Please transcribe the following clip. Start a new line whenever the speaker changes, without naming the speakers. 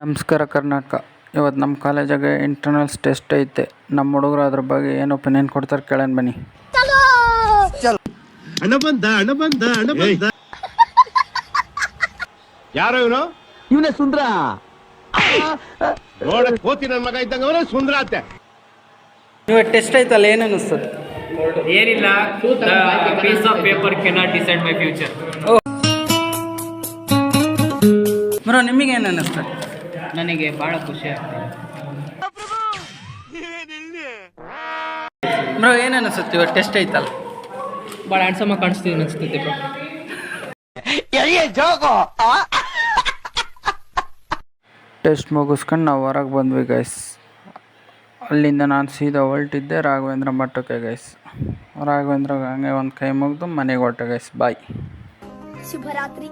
ನಮಸ್ಕಾರ ಕರ್ನಾಟಕ. ಇವತ್ತು ನಮ್ಮ ಕಾಲೇಜಾಗೆ ಇಂಟರ್ನಲ್ಸ್ ಟೆಸ್ಟ್ ಐತೆ. ನಮ್ಮ ಹುಡುಗರು ಅದ್ರ ಬಗ್ಗೆ ಏನು ಒಪಿನಿಯನ್ ಕೊಡ್ತಾರೆ ಕೇಳೋಣ ಬನ್ನಿ.
ಯಾರೋ
ಇವನೇ ಸುಂದ್ರ
ನೋಡಕ್ ಹೋತಿ ನನ್ನ ಮಗ ಇದ್ದಂಗ ಅವನೇ ಸುಂದರ ಅತ್ತೆ.
ಇವತ್ತು ಟೆಸ್ಟ್ ಐತಲ್ಲ, ಏನು ಅನ್ನಿಸ್ತದೆ?
ಏನಿಲ್ಲ, piece of paper cannot decide my future.
Bro, ನಿಮಗೆ ಏನು ಅನ್ನಿಸ್ತದೆ?
ನನಗೆ ಭಾಳ ಖುಷಿ ಆಗ್ತದೆ.
ಬ್ರೋ, ಏನು ಅನ್ನಿಸುತ್ತೆ ಇವತ್ತು ಟೆಸ್ಟ್ ಐತಲ್ಲ?
ಭಾಳ ಹ್ಯಾಂಡ್ಸಮ್ ಆಗಿ ಕಾಣಿಸ್ತೀವಿ ಅನಿಸ್ತೈತೆ ಬ್ರೋ.
ಟೆಸ್ಟ್ ಮುಗಿಸ್ಕೊಂಡು ನಾವು ಹೊರಗೆ ಬಂದ್ವಿ ಗೈಸ್. ಅಲ್ಲಿಂದ ನಾನು ಸೀದಾ ಹೊರಟಿದ್ದೆ ರಾಘವೇಂದ್ರ ಮಠಕ್ಕೆ ಗೈಸ್. ರಾಘವೇಂದ್ರ ಹಂಗೆ ಒಂದು ಕೈ ಮುಗಿದು ಮನೆಗೆ ಹೊರಟೆ ಗೈಸ್. ಬಾಯ್.
ಶುಭರಾತ್ರಿ.